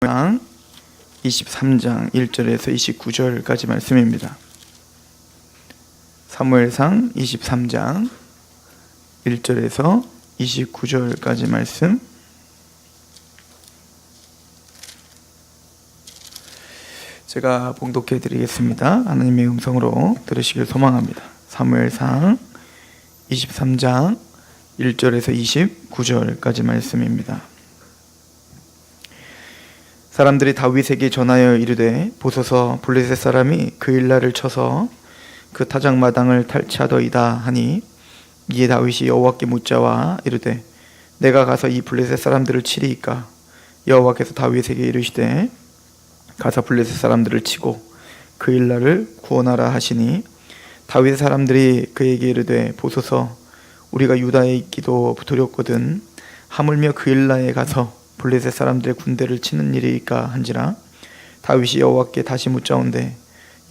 사무엘상 23장 1절에서 29절까지 말씀입니다. 사무엘상 23장 1절에서 29절까지 말씀. 제가 봉독해 드리겠습니다. 하나님의 음성으로 들으시길 소망합니다. 사무엘상 23장 1절에서 29절까지 말씀입니다. 사람들이 다윗에게 전하여 이르되, 보소서 블레셋 사람이 그 일날을 쳐서 그 타작마당을 탈취하더이다 하니, 이에 다윗이 여호와께 묻자와 이르되, 내가 가서 이 블레셋 사람들을 치리이까? 여호와께서 다윗에게 이르시되, 가서 블레셋 사람들을 치고 그 일날을 구원하라 하시니, 다윗 사람들이 그에게 이르되, 보소서 우리가 유다에 있기도 두렵거든 하물며 그 일날에 가서 블레셋 사람들의 군대를 치는 일이니까 한지라. 다윗이 여호와께 다시 묻자온데,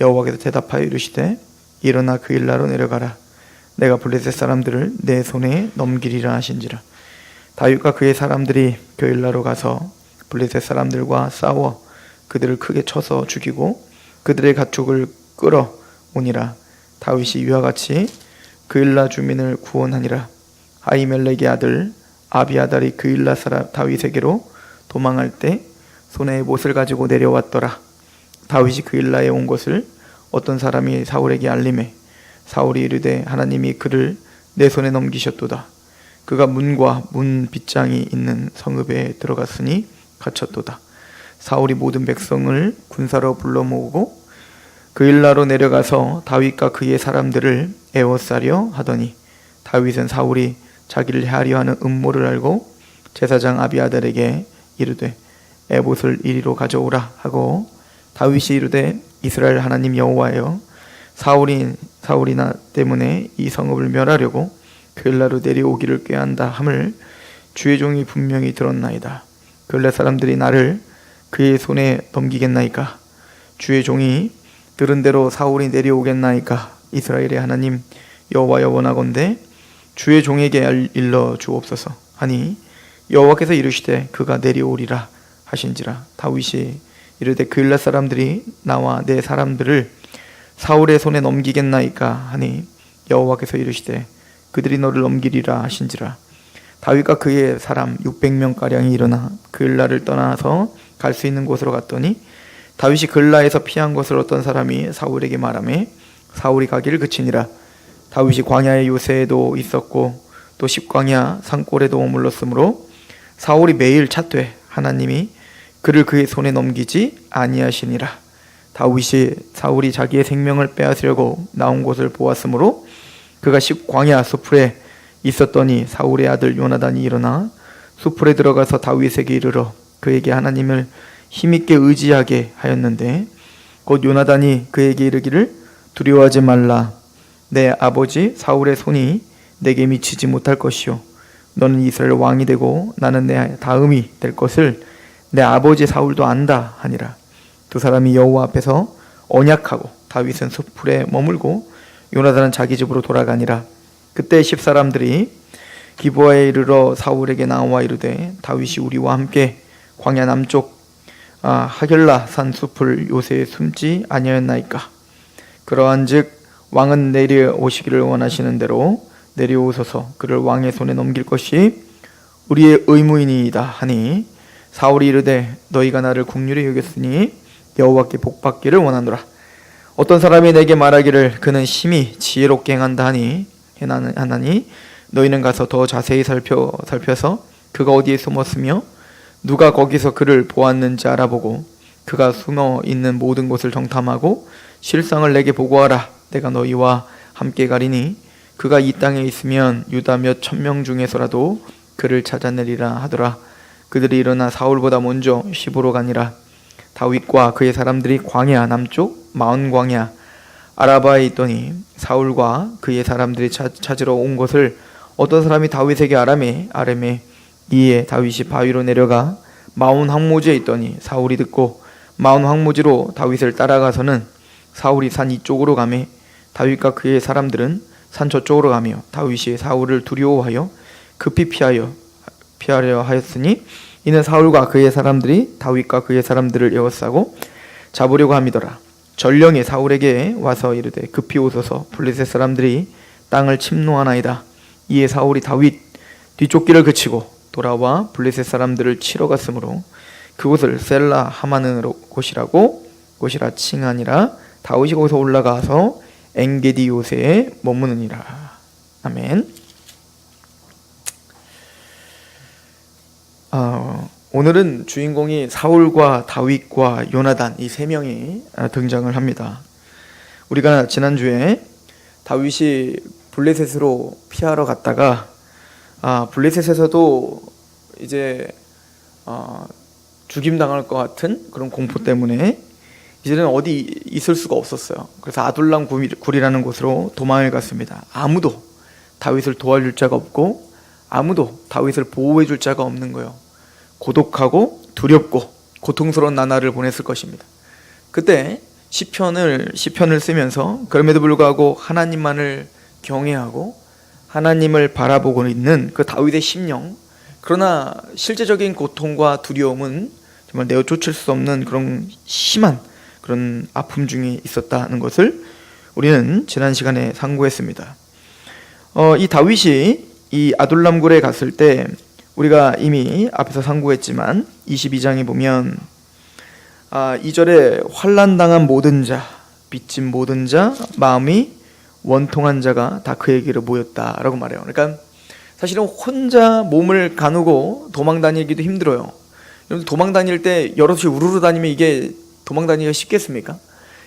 여호와께서 대답하여 이르시되, 일어나 그 일나로 내려가라. 내가 블레셋 사람들을 내 손에 넘기리라 하신지라. 다윗과 그의 사람들이 그 일나로 가서 블레셋 사람들과 싸워 그들을 크게 쳐서 죽이고 그들의 가축을 끌어 오니라. 다윗이 이와 같이 그 일나 주민을 구원하니라. 아히멜렉의 아들 아비아달이 그 일나 사람 다윗에게로 도망할 때 손에 못을 가지고 내려왔더라. 다윗이 그 일나에 온 것을 어떤 사람이 사울에게 알림해 사울이 이르되, 하나님이 그를 내 손에 넘기셨도다. 그가 문과 문 빗장이 있는 성읍에 들어갔으니 갇혔도다. 사울이 모든 백성을 군사로 불러 모으고 그 일나로 내려가서 다윗과 그의 사람들을 에워싸려 하더니, 다윗은 사울이 자기를 해하려 하는 음모를 알고 제사장 아비아달에게 이르되, 에봇을 이리로 가져오라 하고, 다윗이 이르되, 이스라엘 하나님 여호와여, 사울이나 때문에 이 성읍을 멸하려고 그 일나로 내려오기를 꾀한다 함을 주의 종이 분명히 들었나이다. 블레셋 사람들이 나를 그의 손에 넘기겠나이까? 주의 종이 들은 대로 사울이 내려오겠나이까? 이스라엘의 하나님 여호와여, 원하건대 주의 종에게 일러 주옵소서 하니, 여호와께서 이르시되 그가 내려오리라 하신지라. 다윗이 이르되, 그 일라 사람들이 나와 내 사람들을 사울의 손에 넘기겠나이까 하니, 여호와께서 이르시되 그들이 너를 넘기리라 하신지라. 다윗과 그의 사람 600명가량이 일어나 그 일라를 떠나서 갈 수 있는 곳으로 갔더니, 다윗이 그 일라에서 피한 것을 어떤 사람이 사울에게 말하매 사울이 가기를 그치니라. 다윗이 광야의 요새에도 있었고 또 십광야 산골에도 머물렀으므로 사울이 매일 찾되 하나님이 그를 그의 손에 넘기지 아니하시니라. 다윗이 사울이 자기의 생명을 빼앗으려고 나온 곳을 보았으므로 그가 십광야 수풀에 있었더니, 사울의 아들 요나단이 일어나 수풀에 들어가서 다윗에게 이르러 그에게 하나님을 힘있게 의지하게 하였는데, 곧 요나단이 그에게 이르기를, 두려워하지 말라. 내 아버지 사울의 손이 내게 미치지 못할 것이요, 너는 이스라엘 왕이 되고 나는 내 다음이 될 것을 내 아버지 사울도 안다 하니라. 두 사람이 여호와 앞에서 언약하고 다윗은 수풀에 머물고 요나단은 자기 집으로 돌아가니라. 그때 10사람들이 기브아에 이르러 사울에게 나와 이르되, 다윗이 우리와 함께 광야 남쪽 하겔라 산 숲을 요새에 숨지 아니하였나이까? 그러한즉 왕은 내려오시기를 원하시는 대로 내려오소서. 그를 왕의 손에 넘길 것이 우리의 의무이니이다 하니, 사울이 이르되, 너희가 나를 긍휼히 여겼으니 여호와께 복받기를 원하노라. 어떤 사람이 내게 말하기를, 그는 심히 지혜롭게 행한다 하니, 너희는 가서 더 자세히 살펴서 그가 어디에 숨었으며 누가 거기서 그를 보았는지 알아보고 그가 숨어 있는 모든 곳을 정탐하고 실상을 내게 보고하라. 내가 너희와 함께 가리니 그가 이 땅에 있으면 유다 몇 천명 중에서라도 그를 찾아내리라 하더라. 그들이 일어나 사울보다 먼저 시보로 가니라. 다윗과 그의 사람들이 광야 남쪽 마온 광야 아라바에 있더니, 사울과 그의 사람들이 찾으러 온 것을 어떤 사람이 다윗에게 아뢰매 이에 다윗이 바위로 내려가 마온 황무지에 있더니, 사울이 듣고 마온 황무지로 다윗을 따라가서는 사울이 산 이쪽으로 가매 다윗과 그의 사람들은 산 저쪽으로 가며, 다윗이 사울을 두려워하여 급히 피하려 하였으니, 이는 사울과 그의 사람들이 다윗과 그의 사람들을 에워싸고 잡으려고 함이더라. 전령이 사울에게 와서 이르되 급히 오소서 블레셋 사람들이 땅을 침노하나이다. 이에 사울이 다윗 뒤쫓기를 그치고 돌아와 블레셋 사람들을 치러 갔으므로 그곳을 셀라 하마는 곳이라 칭하니라. 다윗이 거기서 올라가서 엔게디 요새에 머무느니라. 아멘. 오늘은 주인공이 사울과 다윗과 요나단 이 세 명이 등장을 합니다. 우리가 지난주에 다윗이 블레셋으로 피하러 갔다가 블레셋에서도 이제 죽임당할 것 같은 그런 공포 때문에 이제는 어디 있을 수가 없었어요. 그래서 아둘람 굴이라는 곳으로 도망을 갔습니다. 아무도 다윗을 도와줄 자가 없고 아무도 다윗을 보호해 줄 자가 없는 거예요. 고독하고 두렵고 고통스러운 나날을 보냈을 것입니다. 그때 시편을 쓰면서 그럼에도 불구하고 하나님만을 경외하고 하나님을 바라보고 있는 그 다윗의 심령, 그러나 실제적인 고통과 두려움은 정말 내어 쫓을 수 없는 그런 심한 그런 아픔 중에 있었다는 것을 우리는 지난 시간에 상고했습니다. 이 다윗이 이 아둘람굴에 갔을 때 우리가 이미 앞에서 상고했지만 22장에 보면 2절에 환난당한 모든 자, 빚진 모든 자, 마음이 원통한 자가 다 그에게로 모였다라고 말해요. 그러니까 사실은 혼자 몸을 가누고 도망 다니기도 힘들어요. 여러분 도망 다닐 때 여럿이 우르르 다니면 이게 도망 다니기가 쉽겠습니까?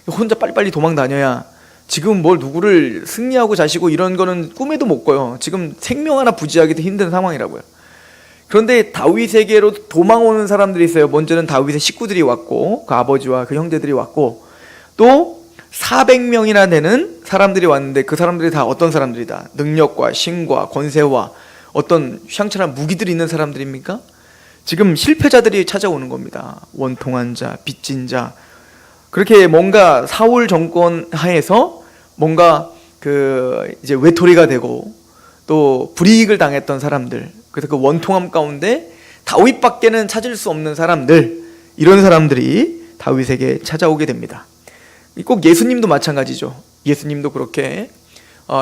혼자 빨리빨리 도망 다녀야 지금 뭘 누구를 승리하고 자시고 이런 거는 꿈에도 못 꿔요. 지금 생명 하나 부지하기도 힘든 상황이라고요. 그런데 다윗에게로 도망오는 사람들이 있어요. 먼저는 다윗의 식구들이 왔고 그 아버지와 그 형제들이 왔고 또 400명이나 되는 사람들이 왔는데 그 사람들이 다 어떤 사람들이다? 능력과 신과 권세와 어떤 휘황찬란한 무기들이 있는 사람들입니까? 지금 실패자들이 찾아오는 겁니다. 원통한 자, 빚진 자. 그렇게 뭔가 사울 정권 하에서 뭔가 이제 외톨이가 되고 또 불이익을 당했던 사람들, 그래서 그 원통함 가운데 다윗밖에는 찾을 수 없는 사람들, 이런 사람들이 다윗에게 찾아오게 됩니다. 꼭 예수님도 마찬가지죠. 예수님도 그렇게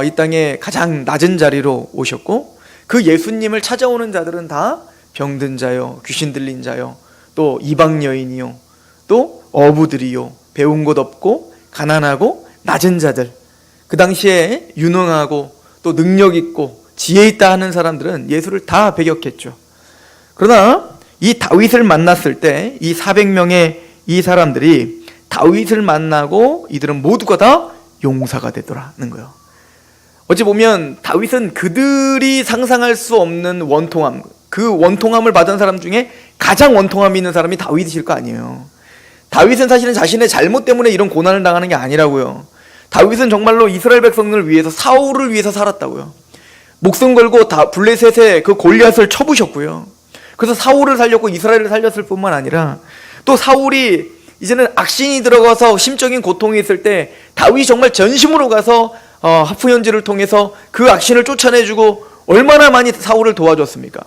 이 땅에 가장 낮은 자리로 오셨고 그 예수님을 찾아오는 자들은 다 병든 자요, 귀신 들린 자요, 또 이방 여인이요, 또 어부들이요, 배운 것 없고 가난하고 낮은 자들, 그 당시에 유능하고 또 능력 있고 지혜 있다 하는 사람들은 예수를 다 배격했죠. 그러나 이 다윗을 만났을 때 이 400명의 이 사람들이 다윗을 만나고 이들은 모두가 다 용사가 되더라는 거예요. 어찌 보면 다윗은 그들이 상상할 수 없는 원통함, 그 원통함을 받은 사람 중에 가장 원통함이 있는 사람이 다윗이실 거 아니에요. 다윗은 사실은 자신의 잘못 때문에 이런 고난을 당하는 게 아니라고요. 다윗은 정말로 이스라엘 백성을 위해서, 사울을 위해서 살았다고요. 목숨 걸고 블레셋의 그 골리앗을 쳐부셨고요. 그래서 사울을 살렸고 이스라엘을 살렸을 뿐만 아니라 또 사울이 이제는 악신이 들어가서 심적인 고통이 있을 때 다윗이 정말 전심으로 가서 하프현지를 통해서 그 악신을 쫓아내주고 얼마나 많이 사울을 도와줬습니까?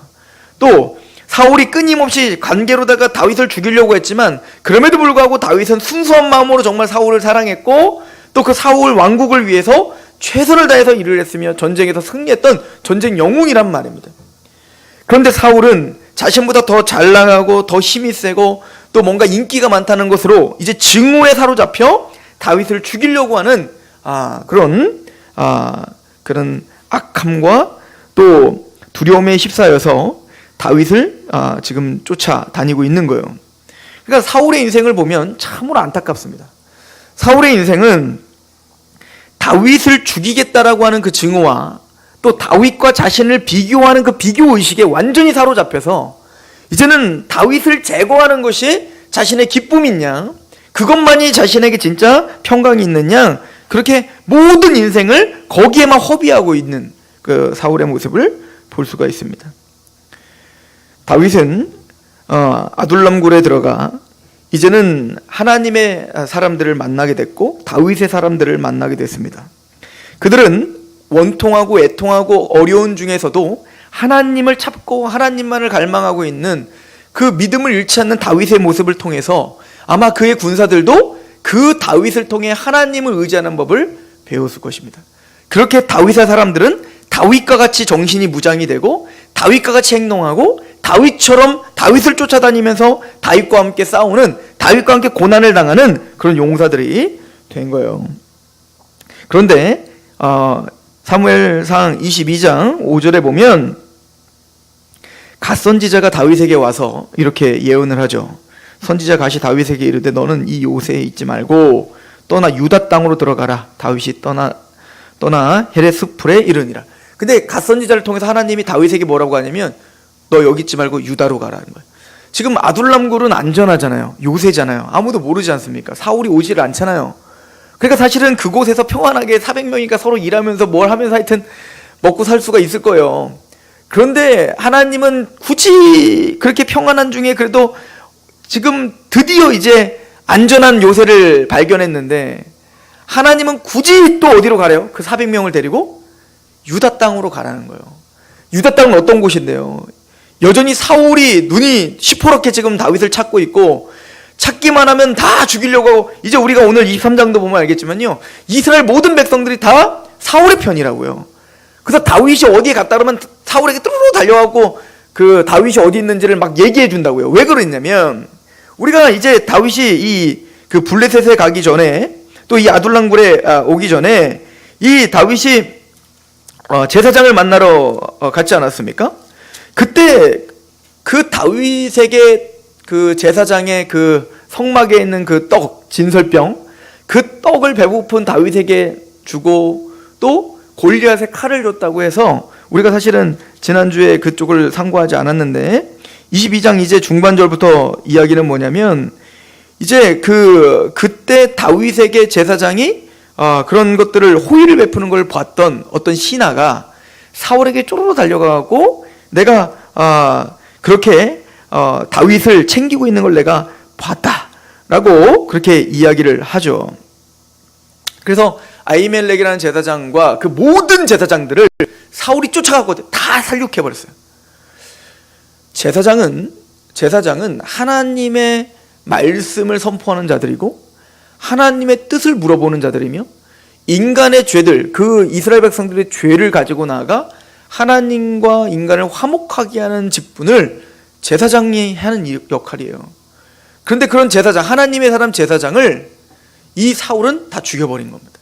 또 사울이 끊임없이 관계로다가 다윗을 죽이려고 했지만 그럼에도 불구하고 다윗은 순수한 마음으로 정말 사울을 사랑했고 또 그 사울 왕국을 위해서 최선을 다해서 일을 했으며 전쟁에서 승리했던 전쟁 영웅이란 말입니다. 그런데 사울은 자신보다 더 잘 나가고 더 힘이 세고 또 뭔가 인기가 많다는 것으로 이제 증오에 사로잡혀 다윗을 죽이려고 하는 그런 악함과 또 두려움에 휩싸여서 다윗을 지금 쫓아다니고 있는 거예요. 그러니까 사울의 인생을 보면 참으로 안타깝습니다. 사울의 인생은 다윗을 죽이겠다라고 하는 그 증오와 또 다윗과 자신을 비교하는 그 비교의식에 완전히 사로잡혀서 이제는 다윗을 제거하는 것이 자신의 기쁨이냐, 그것만이 자신에게 진짜 평강이 있느냐, 그렇게 모든 인생을 거기에만 허비하고 있는 그 사울의 모습을 볼 수가 있습니다. 다윗은 아둘람굴에 들어가 이제는 하나님의 사람들을 만나게 됐고 다윗의 사람들을 만나게 됐습니다. 그들은 원통하고 애통하고 어려운 중에서도 하나님을 찾고 하나님만을 갈망하고 있는 그 믿음을 잃지 않는 다윗의 모습을 통해서 아마 그의 군사들도 그 다윗을 통해 하나님을 의지하는 법을 배웠을 것입니다. 그렇게 다윗의 사람들은 다윗과 같이 정신이 무장이 되고 다윗과 같이 행동하고 다윗처럼 다윗을 쫓아다니면서 다윗과 함께 싸우는, 다윗과 함께 고난을 당하는 그런 용사들이 된 거예요. 그런데 사무엘상 22장 5절에 보면 갓 선지자가 다윗에게 와서 이렇게 예언을 하죠. 선지자 갓이 다윗에게 이르되 너는 이 요새에 있지 말고 떠나 유다 땅으로 들어가라. 다윗이 떠나 헤레스풀에 이르니라. 근데 갓 선지자를 통해서 하나님이 다윗에게 뭐라고 하냐면 너 여기 있지 말고 유다로 가라는 거예요. 지금 아둘람굴은 안전하잖아요. 요새잖아요. 아무도 모르지 않습니까? 사울이 오지를 않잖아요. 그러니까 사실은 그곳에서 평안하게 400명이니까 서로 일하면서 뭘 하면서 하여튼 먹고 살 수가 있을 거예요. 그런데 하나님은 굳이 그렇게 평안한 중에 그래도 지금 드디어 이제 안전한 요새를 발견했는데 하나님은 굳이 또 어디로 가래요? 그 400명을 데리고 유다 땅으로 가라는 거예요. 유다 땅은 어떤 곳인데요? 여전히 사울이 눈이 시퍼렇게 지금 다윗을 찾고 있고 찾기만 하면 다 죽이려고 하고, 이제 우리가 오늘 23장도 보면 알겠지만요, 이스라엘 모든 백성들이 다 사울의 편이라고요. 그래서 다윗이 어디에 갔다 그러면 사울에게 뚜루루 달려가고 그 다윗이 어디 있는지를 막 얘기해 준다고요. 왜 그랬냐면 우리가 이제 다윗이 그 블레셋에 가기 전에 또 이 아둘람굴에 오기 전에 이 다윗이 제사장을 만나러 갔지 않았습니까? 그때 그 다윗에게 그 제사장의 그 성막에 있는 그 떡, 진설병, 그 떡을 배고픈 다윗에게 주고 또 골리앗의 칼을 줬다고 해서 우리가 사실은 지난주에 그쪽을 상고하지 않았는데 22장 이제 중반절부터 이야기는 뭐냐면 이제 그때 다윗에게 제사장이 그런 것들을 호의를 베푸는 걸 봤던 어떤 신하가 사울에게 쪼르르 달려가고 내가 그렇게 다윗을 챙기고 있는 걸 내가 봤다라고 그렇게 이야기를 하죠. 그래서 아히멜렉이라는 제사장과 그 모든 제사장들을 사울이 쫓아가고 다 살육해버렸어요. 제사장은 하나님의 말씀을 선포하는 자들이고 하나님의 뜻을 물어보는 자들이며 인간의 죄들, 그 이스라엘 백성들의 죄를 가지고 나아가 하나님과 인간을 화목하게 하는 직분을 제사장이 하는 역할이에요. 그런데 그런 제사장, 하나님의 사람 제사장을 이 사울은 다 죽여버린 겁니다.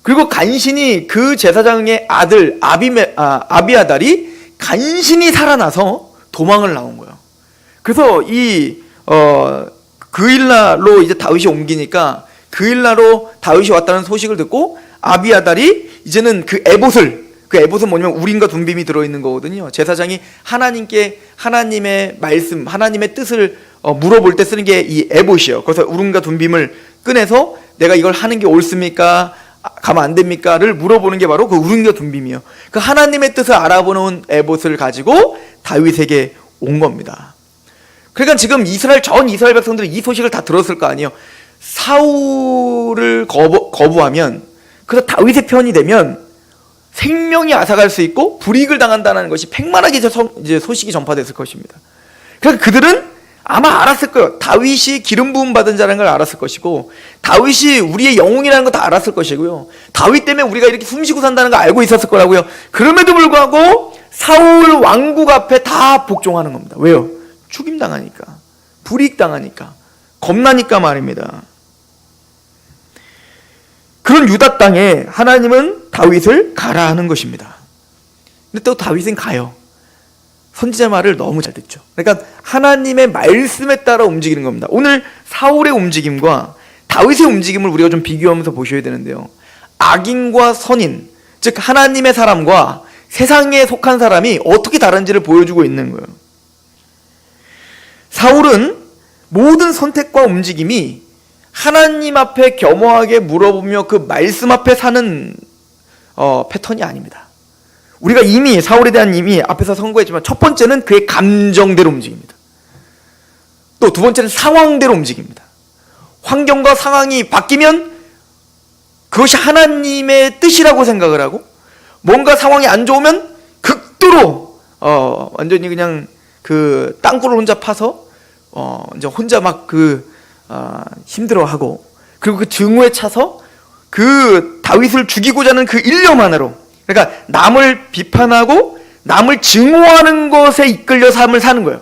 그리고 간신히 그 제사장의 아들 아비아달이 간신히 살아나서 도망을 나온 거예요. 그래서 그일라로 이제 다윗이 옮기니까 그일라로 다윗이 왔다는 소식을 듣고 아비아달이 이제는 그 에봇은 뭐냐면 우림과 둠빔이 들어있는 거거든요. 제사장이 하나님께 하나님의 말씀, 하나님의 뜻을 물어볼 때 쓰는 게 이 에봇이에요. 그래서 우림과 둠빔을 꺼내서 내가 이걸 하는 게 옳습니까? 가면 안 됩니까?를 물어보는 게 바로 그 우림과 둠빔이에요. 그 하나님의 뜻을 알아보는 에봇을 가지고 다윗에게 온 겁니다. 그러니까 지금 전 이스라엘 백성들이 이 소식을 다 들었을 거 아니에요. 사울을 거부하면, 그래서 다윗의 편이 되면 생명이 앗아갈 수 있고 불이익을 당한다는 것이 팽만하게 이제 소식이 전파됐을 것입니다. 그러니까 그들은 아마 알았을 거예요. 다윗이 기름 부음 받은 자라는 걸 알았을 것이고 다윗이 우리의 영웅이라는 거 다 알았을 것이고요. 다윗 때문에 우리가 이렇게 숨쉬고 산다는 거 알고 있었을 거라고요. 그럼에도 불구하고 사울 왕국 앞에 다 복종하는 겁니다. 왜요? 죽임당하니까, 불이익당하니까, 겁나니까 말입니다. 그런 유다 땅에 하나님은 다윗을 가라 하는 것입니다. 근데 또 다윗은 가요. 선지자 말을 너무 잘 듣죠. 그러니까 하나님의 말씀에 따라 움직이는 겁니다. 오늘 사울의 움직임과 다윗의 움직임을 우리가 좀 비교하면서 보셔야 되는데요. 악인과 선인, 즉 하나님의 사람과 세상에 속한 사람이 어떻게 다른지를 보여주고 있는 거예요. 사울은 모든 선택과 움직임이 하나님 앞에 겸허하게 물어보며 그 말씀 앞에 사는 패턴이 아닙니다. 우리가 이미 사울에 대한 이미 앞에서 선고했지만 첫 번째는 그의 감정대로 움직입니다. 또 두 번째는 상황대로 움직입니다. 환경과 상황이 바뀌면 그것이 하나님의 뜻이라고 생각을 하고 뭔가 상황이 안 좋으면 극도로 완전히 그냥 그 땅굴을 혼자 파서 이제 혼자 막 힘들어하고, 그리고 그 증오에 차서 그 다윗을 죽이고자 하는 그 일념 하나로, 그러니까 남을 비판하고 남을 증오하는 것에 이끌려 삶을 사는 거예요.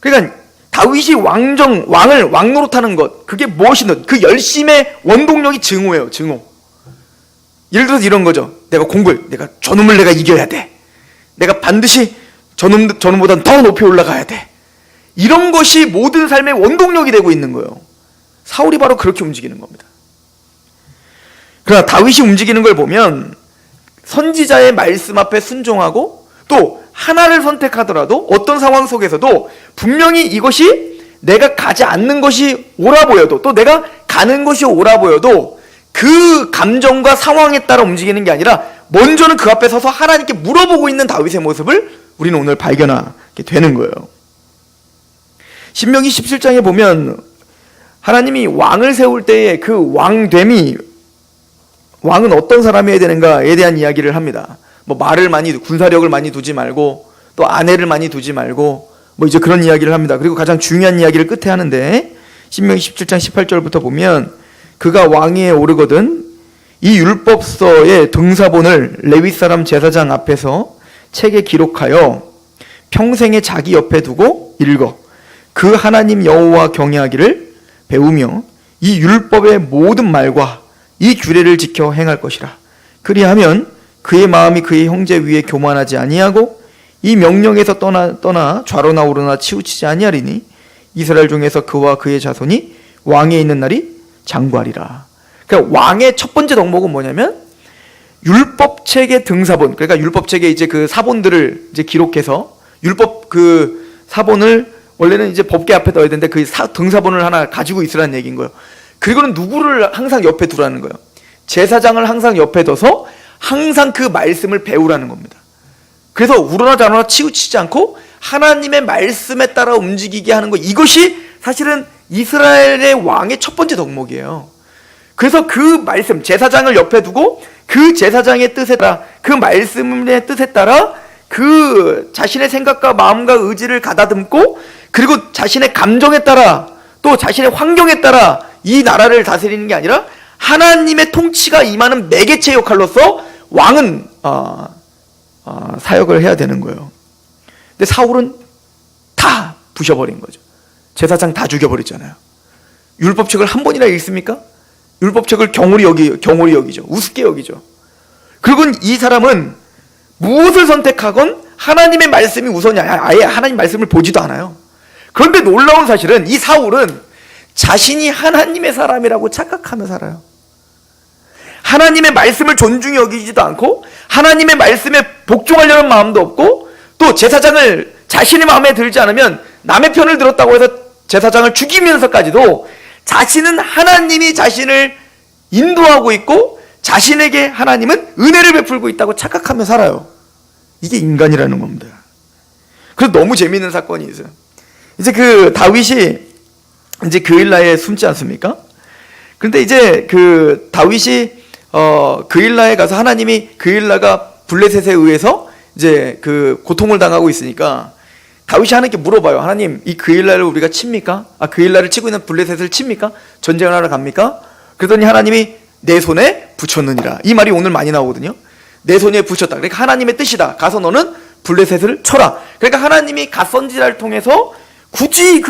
그러니까 다윗이 왕을 노릇하는 것, 그게 무엇이든 그 열심의 원동력이 증오예요. 증오. 예를 들어서 이런 거죠. 내가 저놈을 내가 이겨야 돼. 내가 반드시 저놈보다 더 높이 올라가야 돼. 이런 것이 모든 삶의 원동력이 되고 있는 거예요. 사울이 바로 그렇게 움직이는 겁니다. 그러나 다윗이 움직이는 걸 보면 선지자의 말씀 앞에 순종하고, 또 하나를 선택하더라도 어떤 상황 속에서도 분명히 이것이 내가 가지 않는 것이 옳아 보여도, 또 내가 가는 것이 옳아 보여도 그 감정과 상황에 따라 움직이는 게 아니라 먼저는 그 앞에 서서 하나님께 물어보고 있는 다윗의 모습을 우리는 오늘 발견하게 되는 거예요. 신명기 17장에 보면 하나님이 왕을 세울 때에 그 왕은 어떤 사람이어야 되는가에 대한 이야기를 합니다. 군사력을 많이 두지 말고, 또 아내를 많이 두지 말고, 이제 그런 이야기를 합니다. 그리고 가장 중요한 이야기를 끝에 하는데, 신명기 17장 18절부터 보면, 그가 왕위에 오르거든 이 율법서의 등사본을 레위 사람 제사장 앞에서 책에 기록하여 평생에 자기 옆에 두고 읽어 그 하나님 여호와 경외하기를 배우며 이 율법의 모든 말과 이 규례를 지켜 행할 것이라. 그리하면 그의 마음이 그의 형제 위에 교만하지 아니하고 이 명령에서 떠나 좌로나 우로나 치우치지 아니하리니 이스라엘 중에서 그와 그의 자손이 왕에 있는 날이 장구하리라. 그러니까 왕의 첫 번째 덕목은 뭐냐면 율법책의 등사본, 그러니까 율법책에 이제 그 사본들을 이제 기록해서 율법 그 사본을 원래는 이제 법계 앞에 넣어야 되는데 그 등사본을 하나 가지고 있으라는 얘기인 거예요. 그리고는 누구를 항상 옆에 두라는 거예요. 제사장을 항상 옆에 둬서 항상 그 말씀을 배우라는 겁니다. 그래서 우러나 좌로나 치우치지 않고 하나님의 말씀에 따라 움직이게 하는 것, 이것이 사실은 이스라엘의 왕의 첫 번째 덕목이에요. 그래서 그 말씀, 제사장을 옆에 두고 그 제사장의 뜻에 따라, 그 말씀의 뜻에 따라 그 자신의 생각과 마음과 의지를 가다듬고, 그리고 자신의 감정에 따라 또 자신의 환경에 따라 이 나라를 다스리는 게 아니라 하나님의 통치가 임하는 매개체 역할로서 왕은 사역을 해야 되는 거예요. 근데 사울은 다 부셔버린 거죠. 제사장 다 죽여버렸잖아요. 율법책을 한 번이나 읽습니까? 율법책을 경홀히 여기죠. 우습게 여기죠. 그리고 이 사람은 무엇을 선택하건 하나님의 말씀이 우선이 아예 하나님 말씀을 보지도 않아요. 그런데 놀라운 사실은 이 사울은 자신이 하나님의 사람이라고 착각하며 살아요. 하나님의 말씀을 존중히 여기지도 않고 하나님의 말씀에 복종하려는 마음도 없고, 또 제사장을 자신의 마음에 들지 않으면 남의 편을 들었다고 해서 제사장을 죽이면서까지도 자신은 하나님이 자신을 인도하고 있고 자신에게 하나님은 은혜를 베풀고 있다고 착각하며 살아요. 이게 인간이라는 겁니다. 그래서 너무 재미있는 사건이 있어요. 이제 그 다윗이 이제 그일라에 숨지 않습니까? 그런데 이제 그 다윗이 그일라에 가서 하나님이 그일라가 블레셋에 의해서 이제 그 고통을 당하고 있으니까 다윗이 하나님께 물어봐요. 하나님, 이 그일라를 우리가 칩니까? 그일라를 치고 있는 블레셋을 칩니까? 전쟁을 하러 갑니까? 그러더니 하나님이 내 손에 붙였느니라. 이 말이 오늘 많이 나오거든요. 내 손에 붙였다. 그러니까 하나님의 뜻이다. 가서 너는 블레셋을 쳐라. 그러니까 하나님이 갓 선지자를 통해서 굳이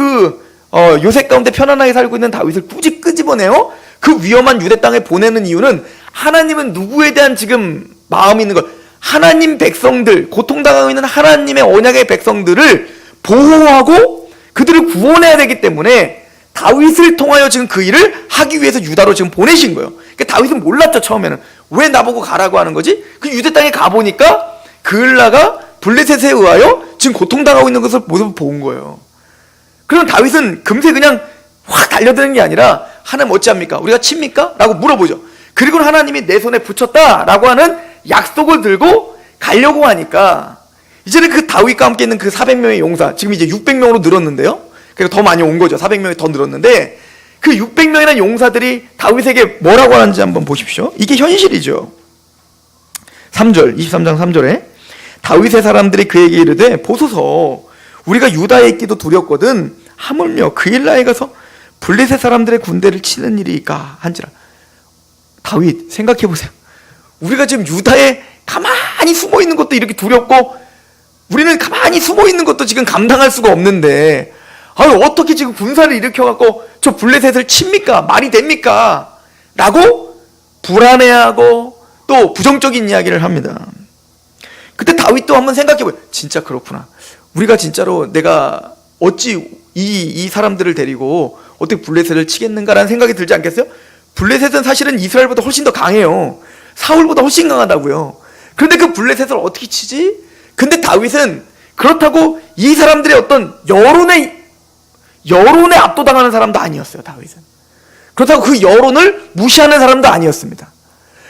요새 가운데 편안하게 살고 있는 다윗을 굳이 끄집어내요. 그 위험한 유대 땅에 보내는 이유는 하나님은 누구에 대한 지금 마음이 있는 것, 하나님 백성들, 고통당하고 있는 하나님의 언약의 백성들을 보호하고 그들을 구원해야 되기 때문에 다윗을 통하여 지금 그 일을 하기 위해서 유다로 지금 보내신 거예요. 그러니까 다윗은 몰랐죠. 처음에는 왜 나보고 가라고 하는 거지? 그 유대 땅에 가보니까 그을라가 블레셋에 의하여 지금 고통당하고 있는 것을 모습을 본 거예요. 그럼 다윗은 금세 그냥 확 달려드는 게 아니라 하나님 어찌합니까? 우리가 칩니까? 라고 물어보죠. 그리고 하나님이 내 손에 붙였다 라고 하는 약속을 들고 가려고 하니까 이제는 그 다윗과 함께 있는 그 400명의 용사, 지금 이제 600명으로 늘었는데요. 그러니까 더 많이 온 거죠. 400명이 더 늘었는데 그 600명이나 용사들이 다윗에게 뭐라고 하는지 한번 보십시오. 이게 현실이죠. 3절, 23장 3절에 다윗의 사람들이 그에게 이르되 보소서 우리가 유다에 있기도 두렵거든 하물며 그일라에 가서 블레셋 사람들의 군대를 치는 일이니까 한지라. 다윗 생각해 보세요. 우리가 지금 유다에 가만히 숨어 있는 것도 이렇게 두렵고, 우리는 가만히 숨어 있는 것도 지금 감당할 수가 없는데, 어떻게 지금 군사를 일으켜갖고 저 블레셋을 칩니까? 말이 됩니까? 라고 불안해하고 또 부정적인 이야기를 합니다. 그때 다윗도 한번 생각해봐요. 진짜 그렇구나. 우리가 진짜로 내가 어찌 이 사람들을 데리고 어떻게 블레셋을 치겠는가라는 생각이 들지 않겠어요? 블레셋은 사실은 이스라엘보다 훨씬 더 강해요. 사울보다 훨씬 강하다고요. 그런데 그 블레셋을 어떻게 치지? 근데 다윗은 그렇다고 이 사람들의 어떤 여론에 압도당하는 사람도 아니었어요. 다윗은 그렇다고 그 여론을 무시하는 사람도 아니었습니다.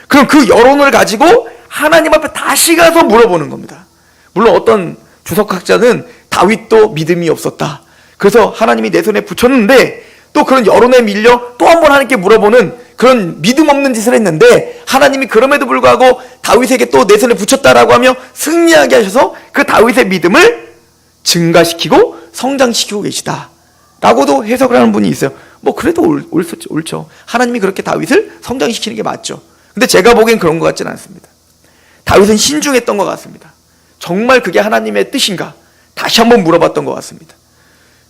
그럼 그 여론을 가지고 하나님 앞에 다시 가서 물어보는 겁니다. 물론 어떤 주석학자는 다윗도 믿음이 없었다, 그래서 하나님이 내 손에 붙였는데 또 그런 여론에 밀려 또 한 번 하나님께 물어보는 그런 믿음 없는 짓을 했는데, 하나님이 그럼에도 불구하고 다윗에게 또 내 손에 붙였다라고 하며 승리하게 하셔서 그 다윗의 믿음을 증가시키고 성장시키고 계시다 라고도 해석을 하는 분이 있어요. 뭐 그래도 옳죠. 하나님이 그렇게 다윗을 성장시키는 게 맞죠. 근데 제가 보기엔 그런 것 같지는 않습니다. 다윗은 신중했던 것 같습니다. 정말 그게 하나님의 뜻인가 다시 한번 물어봤던 것 같습니다.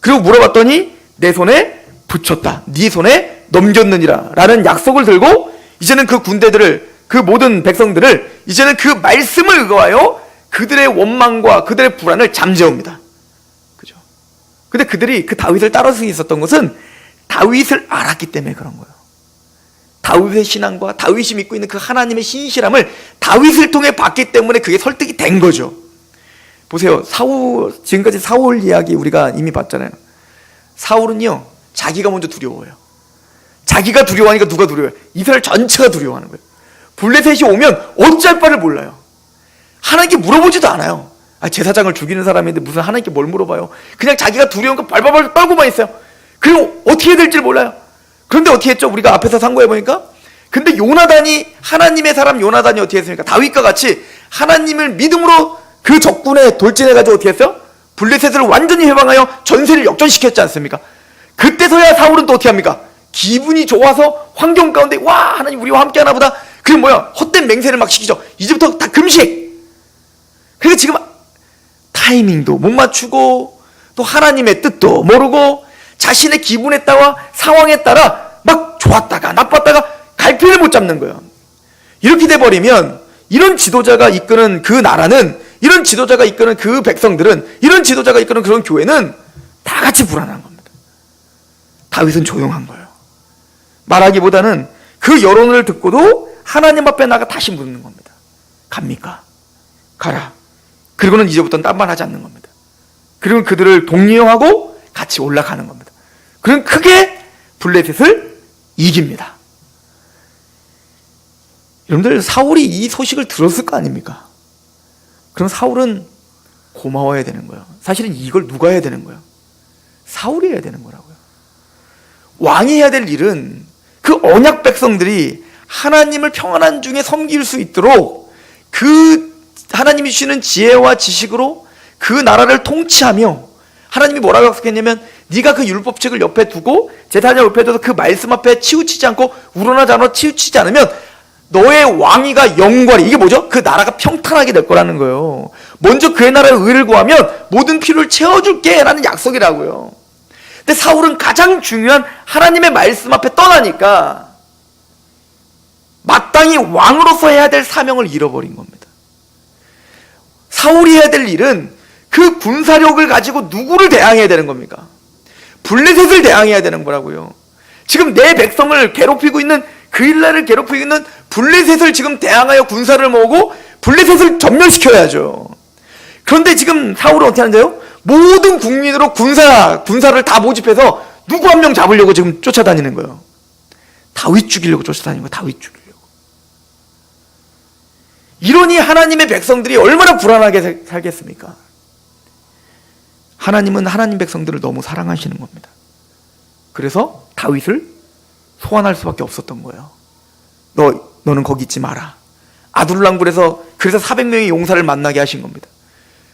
그리고 물어봤더니 내 손에 붙였다, 네 손에 넘겼느니라 라는 약속을 들고 이제는 그 군대들을, 그 모든 백성들을 이제는 그 말씀을 의거하여 그들의 원망과 그들의 불안을 잠재웁니다. 그죠? 근데 그들이 그 다윗을 따라올 수 있었던 것은 다윗을 알았기 때문에 그런 거예요. 다윗의 신앙과 다윗이 믿고 있는 그 하나님의 신실함을 다윗을 통해 봤기 때문에 그게 설득이 된 거죠. 보세요. 지금까지 사울 이야기 우리가 이미 봤잖아요. 사울은요, 자기가 먼저 두려워요. 자기가 두려워하니까 누가 두려워요? 이스라엘 전체가 두려워하는 거예요. 블레셋이 오면 어찌할 바를 몰라요. 하나님께 물어보지도 않아요. 제사장을 죽이는 사람인데 무슨 하나님께 뭘 물어봐요. 그냥 자기가 두려운 거 발발발 떨고만 있어요. 그리고 어떻게 해야 될지 몰라요. 그런데 어떻게 했죠? 우리가 앞에서 상고해보니까, 근데 하나님의 사람 요나단이 어떻게 했습니까? 다윗과 같이 하나님을 믿음으로 그 적군에 돌진해가지고 어떻게 했어요? 블레셋을 완전히 해방하여 전세를 역전시켰지 않습니까? 그때서야 사울은 또 어떻게 합니까? 기분이 좋아서 환경 가운데 와, 하나님 우리와 함께 하나 보다. 그게 뭐야? 헛된 맹세를 막 시키죠. 이제부터 다 금식. 그러니까 지금 타이밍도 못 맞추고 또 하나님의 뜻도 모르고 자신의 기분에 따라 상황에 따라 막 좋았다가 나빴다가 갈피를 못 잡는 거예요. 이렇게 돼버리면 이런 지도자가 이끄는 그 나라는, 이런 지도자가 이끄는 그 백성들은, 이런 지도자가 이끄는 그런 교회는 다 같이 불안한 겁니다. 다윗은 조용한 거예요. 말하기보다는 그 여론을 듣고도 하나님 앞에 나가 다시 묻는 겁니다. 갑니까? 가라. 그리고는 이제부터는 딴 말 하지 않는 겁니다. 그리고 그들을 독려하고 같이 올라가는 겁니다. 그럼 크게 블레셋을 이깁니다. 여러분들, 사울이 이 소식을 들었을 거 아닙니까? 그럼 사울은 고마워해야 되는 거예요. 사실은 이걸 누가 해야 되는 거예요? 사울이 해야 되는 거라고요. 왕이 해야 될 일은 그 언약 백성들이 하나님을 평안한 중에 섬길 수 있도록 그 하나님이 주시는 지혜와 지식으로 그 나라를 통치하며, 하나님이 뭐라고 약속했냐면 네가 그 율법책을 옆에 두고 제사장 옆에 둬서 그 말씀 앞에 치우치지 않고 우러나 좌우나 치우치지 않으면 너의 왕위가 영원히, 이게 뭐죠? 그 나라가 평탄하게 될 거라는 거예요. 먼저 그의 나라의 의를 구하면 모든 필요를 채워줄게 라는 약속이라고요. 근데 사울은 가장 중요한 하나님의 말씀 앞에 떠나니까 마땅히 왕으로서 해야 될 사명을 잃어버린 겁니다. 사울이 해야 될 일은 그 군사력을 가지고 누구를 대항해야 되는 겁니까? 블레셋을 대항해야 되는 거라고요. 지금 내 백성을 괴롭히고 있는, 그일라를 괴롭히고 있는 블레셋을 지금 대항하여 군사를 모으고 블레셋을 전멸시켜야죠. 그런데 지금 사울은 어떻게 하는데요? 모든 국민으로 군사를 다 모집해서 누구 한 명 잡으려고 지금 쫓아다니는 거예요. 다윗 죽이려고 쫓아다니는 거예요. 다윗 죽이려고. 이러니 하나님의 백성들이 얼마나 불안하게 살겠습니까? 하나님은 하나님 백성들을 너무 사랑하시는 겁니다. 그래서 다윗을 소환할 수밖에 없었던 거예요. 너는 거기 있지 마라. 아둘람 굴에서 그래서 400명의 용사를 만나게 하신 겁니다.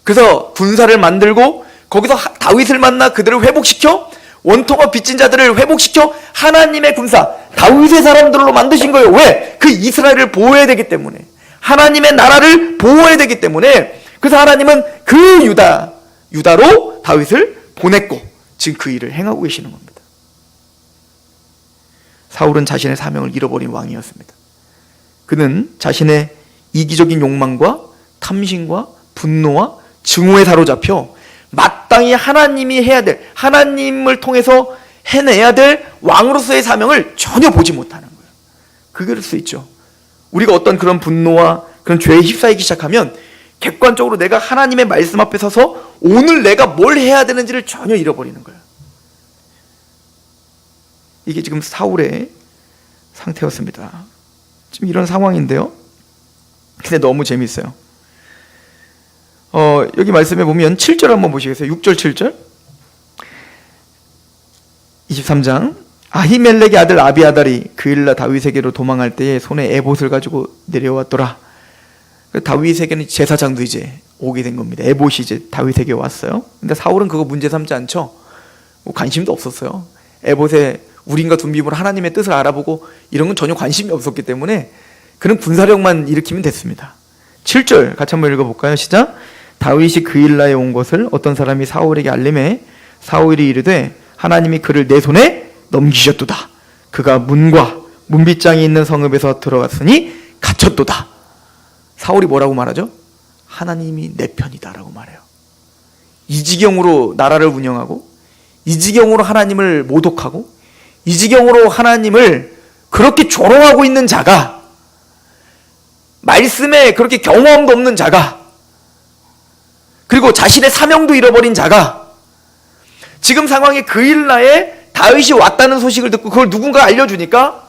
그래서 군사를 만들고 거기서 다윗을 만나 그들을 회복시켜 원통과 빚진 자들을 회복시켜 하나님의 군사 다윗의 사람들로 만드신 거예요. 왜? 그 이스라엘을 보호해야 되기 때문에, 하나님의 나라를 보호해야 되기 때문에. 그래서 하나님은 그 유다로 다윗을 보냈고 지금 그 일을 행하고 계시는 겁니다. 사울은 자신의 사명을 잃어버린 왕이었습니다. 그는 자신의 이기적인 욕망과 탐심과 분노와 증오에 사로잡혀 마땅히 하나님이 해야 될, 하나님을 통해서 해내야 될 왕으로서의 사명을 전혀 보지 못하는 거예요. 그럴 수 있죠. 우리가 어떤 그런 분노와 그런 죄에 휩싸이기 시작하면 객관적으로 내가 하나님의 말씀 앞에 서서 오늘 내가 뭘 해야 되는지를 전혀 잃어버리는 거예요. 이게 지금 사울의 상태였습니다. 지금 이런 상황인데요. 근데 너무 재밌어요. 여기 말씀에 보면 7절 한번 보시겠어요? 6절 7절 23장 아히멜렉의 아들 아비아달이 그일라 다윗에게로 도망할 때에 손에 에봇을 가지고 내려왔더라. 다윗에게는 제사장도 이제 오게 된 겁니다. 에봇이 이제 다윗에게 왔어요. 근데 사울은 그거 문제 삼지 않죠. 뭐 관심도 없었어요. 에봇의 우림과 둠빔으로 하나님의 뜻을 알아보고 이런 건 전혀 관심이 없었기 때문에 그는 군사력만 일으키면 됐습니다. 7절 같이 한번 읽어볼까요? 시작. 다윗이 그일라에 온 것을 어떤 사람이 사울에게 알림해 사울이 이르되 하나님이 그를 내 손에 넘기셨도다. 그가 문과 문빗장이 있는 성읍에서 들어갔으니 갇혔도다. 사울이 뭐라고 말하죠? 하나님이 내 편이다 라고 말해요. 이 지경으로 나라를 운영하고 이 지경으로 하나님을 모독하고 이 지경으로 하나님을 그렇게 조롱하고 있는 자가, 말씀에 그렇게 경험도 없는 자가, 그리고 자신의 사명도 잃어버린 자가 지금 상황에 그일라에 다윗이 왔다는 소식을 듣고 그걸 누군가 알려주니까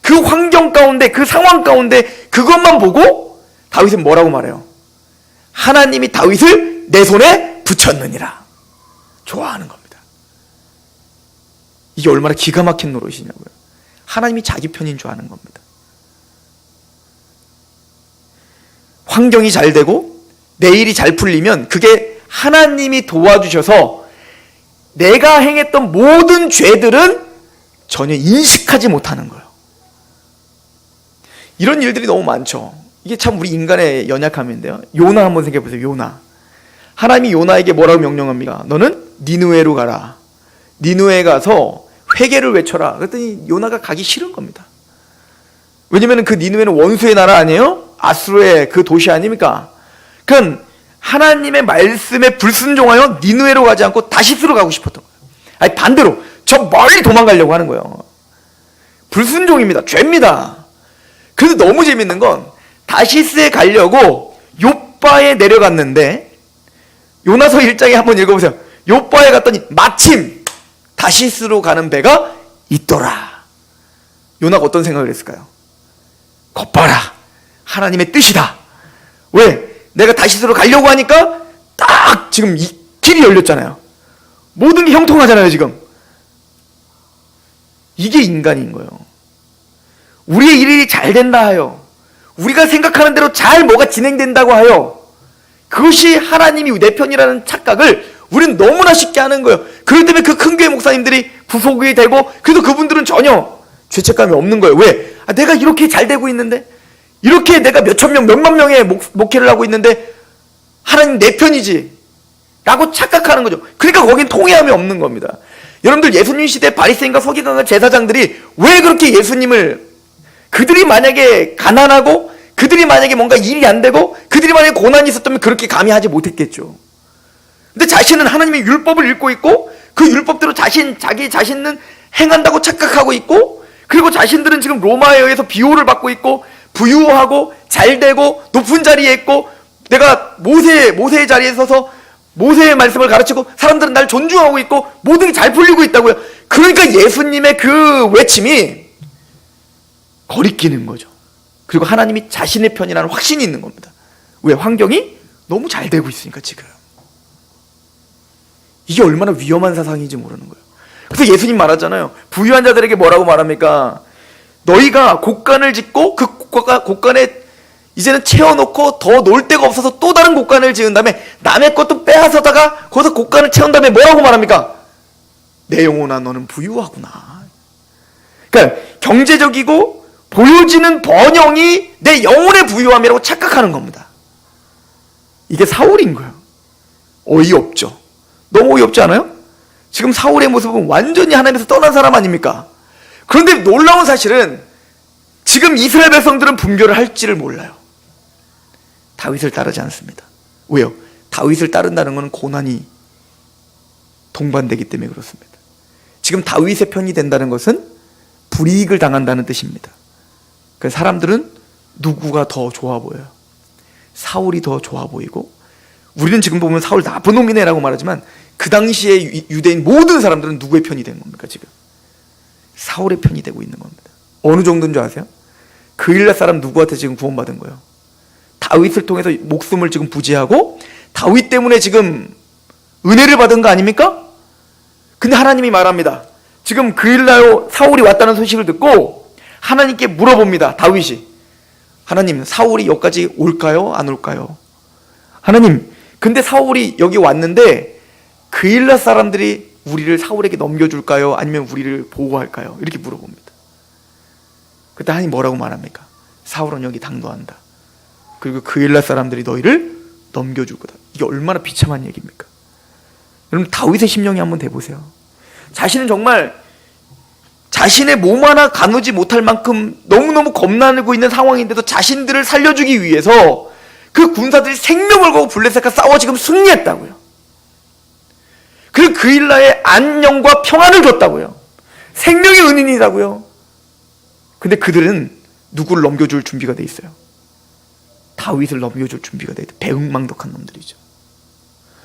그 환경 가운데, 그 상황 가운데 그것만 보고 다윗은 뭐라고 말해요? 하나님이 다윗을 내 손에 붙였느니라. 좋아하는 겁니다. 이게 얼마나 기가 막힌 노릇이냐고요. 하나님이 자기 편인 줄 아는 겁니다. 환경이 잘 되고 내 일이 잘 풀리면 그게 하나님이 도와주셔서 내가 행했던 모든 죄들은 전혀 인식하지 못하는 거예요. 이런 일들이 너무 많죠. 이게 참 우리 인간의 연약함인데요. 요나 한번 생각해 보세요. 요나. 하나님이 요나에게 뭐라고 명령합니까? 너는 니느웨로 가라. 니느웨에 가서 회개를 외쳐라. 그랬더니 요나가 가기 싫은 겁니다. 왜냐면 그 니느웨는 원수의 나라 아니에요? 아수르의 그 도시 아닙니까? 그러니까 하나님의 말씀에 불순종하여 니느웨로 가지 않고 다시스로 가고 싶었던 거예요. 아니 반대로 저 멀리 도망가려고 하는 거예요. 불순종입니다. 죄입니다. 그런데 너무 재밌는 건 다시스에 가려고 욥바에 내려갔는데, 요나서 1장에 한번 읽어보세요. 욥바에 갔더니 마침 다시스로 가는 배가 있더라. 요나가 어떤 생각을 했을까요? 겉봐라, 하나님의 뜻이다. 왜? 내가 다시스로 가려고 하니까 딱 지금 이 길이 열렸잖아요. 모든 게 형통하잖아요 지금. 이게 인간인 거예요. 우리의 일이 잘 된다 하여, 우리가 생각하는 대로 잘 뭐가 진행된다고 하여, 그것이 하나님이 내 편이라는 착각을 우리는 너무나 쉽게 하는 거예요. 그렇기 때문에 그 큰 교회 목사님들이 부속이 되고, 그래도 그분들은 전혀 죄책감이 없는 거예요. 왜? 내가 이렇게 잘 되고 있는데, 이렇게 내가 몇천 명, 몇만 명의 목회를 하고 있는데 하나님 내 편이지 라고 착각하는 거죠. 그러니까 거긴 통회함이 없는 겁니다. 여러분들 예수님 시대 바리새인과 서기관과 제사장들이 왜 그렇게 예수님을, 그들이 만약에 가난하고 그들이 만약에 뭔가 일이 안 되고 그들이 만약에 고난이 있었다면 그렇게 감히 하지 못했겠죠. 근데 자신은 하나님의 율법을 읽고 있고 그 율법대로 자기 자신은 행한다고 착각하고 있고, 그리고 자신들은 지금 로마에 의해서 비호를 받고 있고 부유하고 잘되고 높은 자리에 있고, 내가 모세의 자리에 서서 모세의 말씀을 가르치고 사람들은 날 존중하고 있고 모든 게 잘 풀리고 있다고요. 그러니까 예수님의 그 외침이 거리끼는 거죠. 그리고 하나님이 자신의 편이라는 확신이 있는 겁니다. 왜? 환경이 너무 잘 되고 있으니까 지금. 이게 얼마나 위험한 사상인지 모르는 거예요. 그래서 예수님 말하잖아요. 부유한 자들에게 뭐라고 말합니까? 너희가 곡간을 짓고 그 곡간에 이제는 채워놓고 더 놀 데가 없어서 또 다른 곳간을 지은 다음에 남의 것도 빼앗아다가 거기서 곳간을 채운 다음에 뭐라고 말합니까? 내 영혼아 너는 부유하구나. 그러니까 경제적이고 보여지는 번영이 내 영혼의 부유함이라고 착각하는 겁니다. 이게 사울인 거예요. 어이없죠. 너무 어이없지 않아요? 지금 사울의 모습은 완전히 하나님에서 떠난 사람 아닙니까? 그런데 놀라운 사실은 지금 이스라엘 백성들은 분별을 할지를 몰라요. 다윗을 따르지 않습니다. 왜요? 다윗을 따른다는 것은 고난이 동반되기 때문에 그렇습니다. 지금 다윗의 편이 된다는 것은 불이익을 당한다는 뜻입니다. 그래서 사람들은 누구가 더 좋아 보여요? 사울이 더 좋아 보이고, 우리는 지금 보면 사울 나쁜 놈이네라고 말하지만 그 당시에 유대인 모든 사람들은 누구의 편이 된 겁니까? 지금 사울의 편이 되고 있는 겁니다. 어느 정도인 줄 아세요? 그일라 사람 누구한테 지금 구원받은 거예요? 다윗을 통해서 목숨을 지금 부지하고 다윗 때문에 지금 은혜를 받은 거 아닙니까? 근데 하나님이 말합니다. 지금 그일라요 사울이 왔다는 소식을 듣고 하나님께 물어봅니다. 다윗이, 하나님, 사울이 여기까지 올까요? 안 올까요? 하나님, 근데 사울이 여기 왔는데 그일라 사람들이 우리를 사울에게 넘겨줄까요? 아니면 우리를 보호할까요? 이렇게 물어봅니다. 그때 하나님 뭐라고 말합니까? 사울은 여기 당도한다. 그리고 그일라 사람들이 너희를 넘겨줄 거다. 이게 얼마나 비참한 얘기입니까? 여러분, 다윗의 심령이 한번 대보세요. 자신은 정말 자신의 몸 하나 가누지 못할 만큼 너무너무 겁나고 있는 상황인데도 자신들을 살려주기 위해서 그 군사들이 생명을 걸고 블레셋과 싸워 지금 승리했다고요. 그리고 그일라의 안녕과 평안을 줬다고요. 생명의 은인이라고요. 근데 그들은 누구를 넘겨줄 준비가 돼 있어요? 다윗을 넘겨줄 준비가 돼 있다. 배은망덕한 놈들이죠.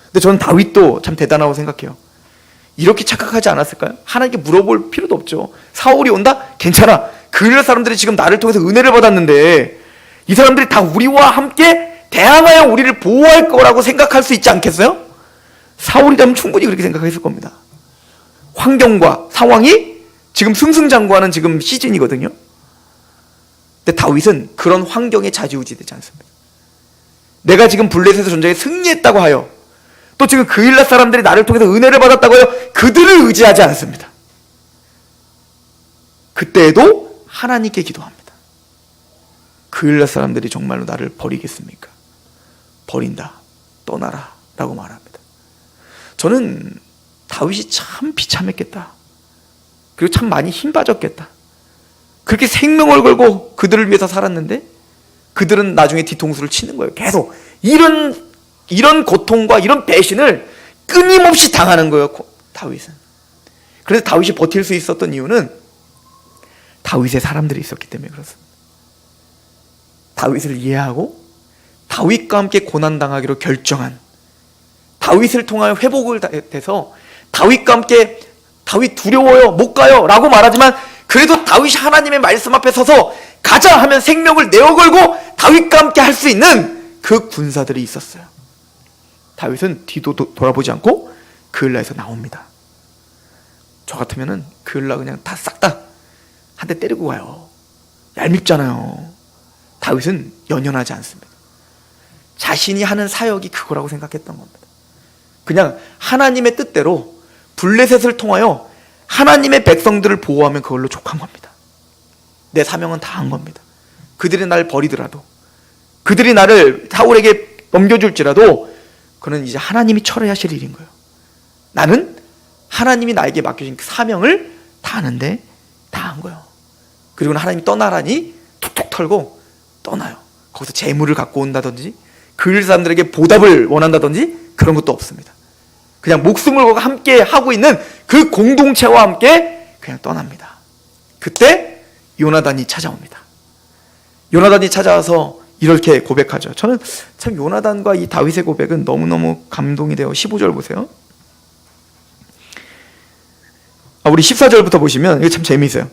근데 저는 다윗도 참 대단하다고 생각해요. 이렇게 착각하지 않았을까요? 하나님께 물어볼 필요도 없죠. 사울이 온다? 괜찮아. 그일라 사람들이 지금 나를 통해서 은혜를 받았는데 이 사람들이 다 우리와 함께 대항하여 우리를 보호할 거라고 생각할 수 있지 않겠어요? 사울이라면 충분히 그렇게 생각했을 겁니다. 환경과 상황이 지금 승승장구하는 지금 시즌이거든요. 근데 다윗은 그런 환경에 좌지우지되지 않습니다. 내가 지금 블레셋의 전쟁에 승리했다고 하여 또 지금 그일라 사람들이 나를 통해서 은혜를 받았다고 하여 그들을 의지하지 않습니다. 그때에도 하나님께 기도합니다. 그일라 사람들이 정말로 나를 버리겠습니까? 버린다, 떠나라 라고 말합니다. 저는 다윗이 참 비참했겠다. 그리고 참 많이 힘 빠졌겠다. 그렇게 생명을 걸고 그들을 위해서 살았는데 그들은 나중에 뒤통수를 치는 거예요. 계속 이런 고통과 이런 배신을 끊임없이 당하는 거예요, 다윗은. 그래서 다윗이 버틸 수 있었던 이유는 다윗의 사람들이 있었기 때문에 그렇습니다. 다윗을 이해하고 다윗과 함께 고난당하기로 결정한, 다윗을 통하여 회복을 돼서 다윗과 함께 다윗 두려워요, 못 가요 라고 말하지만 그래도 다윗이 하나님의 말씀 앞에 서서 가자 하면 생명을 내어 걸고 다윗과 함께 할 수 있는 그 군사들이 있었어요. 다윗은 뒤도 돌아보지 않고 그을라에서 나옵니다. 저 같으면은 그을라 그냥 다 싹 다 한 대 때리고 가요. 얄밉잖아요. 다윗은 연연하지 않습니다. 자신이 하는 사역이 그거라고 생각했던 겁니다. 그냥 하나님의 뜻대로 블레셋을 통하여 하나님의 백성들을 보호하면 그걸로 족한 겁니다. 내 사명은 다 한 겁니다. 그들이 나를 버리더라도, 그들이 나를 사울에게 넘겨줄지라도 그는 이제 하나님이 처리하실 일인 거예요. 나는 하나님이 나에게 맡겨진 그 사명을 다 하는데 다 한 거예요. 그리고 하나님이 떠나라니 툭툭 털고 떠나요. 거기서 재물을 갖고 온다든지 그 사람들에게 보답을 원한다든지 그런 것도 없습니다. 그냥 목숨을 걸고 함께 하고 있는 그 공동체와 함께 그냥 떠납니다. 그때 요나단이 찾아옵니다. 요나단이 찾아와서 이렇게 고백하죠. 저는 참 요나단과 이 다윗의 고백은 너무너무 감동이 돼요. 15절 보세요. 우리 14절부터 보시면 이게 참 재미있어요.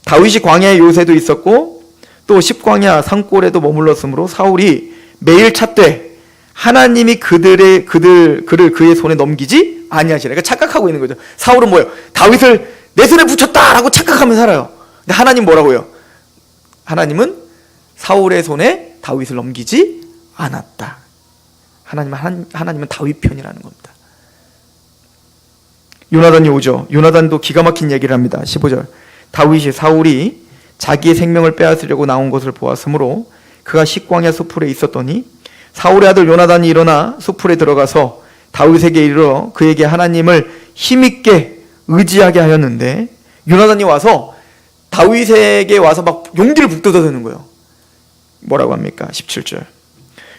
다윗이 광야에 요새도 있었고 또 십광야 산골에도 머물렀으므로 사울이 매일 찾되 하나님이 그를 그의 손에 넘기지 아니하시라. 그러니까 착각하고 있는 거죠. 사울은 뭐예요? 다윗을 내 손에 붙였다라고 착각하며 살아요. 근데 하나님 뭐라고요? 하나님은 사울의 손에 다윗을 넘기지 않았다. 하나님은 다윗 편이라는 겁니다. 요나단이 오죠. 요나단도 기가 막힌 얘기를 합니다. 15절. 다윗이 사울이 자기의 생명을 빼앗으려고 나온 것을 보았으므로 그가 식광야 수풀에 있었더니 사울의 아들 요나단이 일어나 수풀에 들어가서 다윗에게 이르러 그에게 하나님을 힘있게 의지하게 하였는데, 요나단이 와서 다윗에게 와서 막 용기를 북돋아대는 거예요. 뭐라고 합니까? 17절.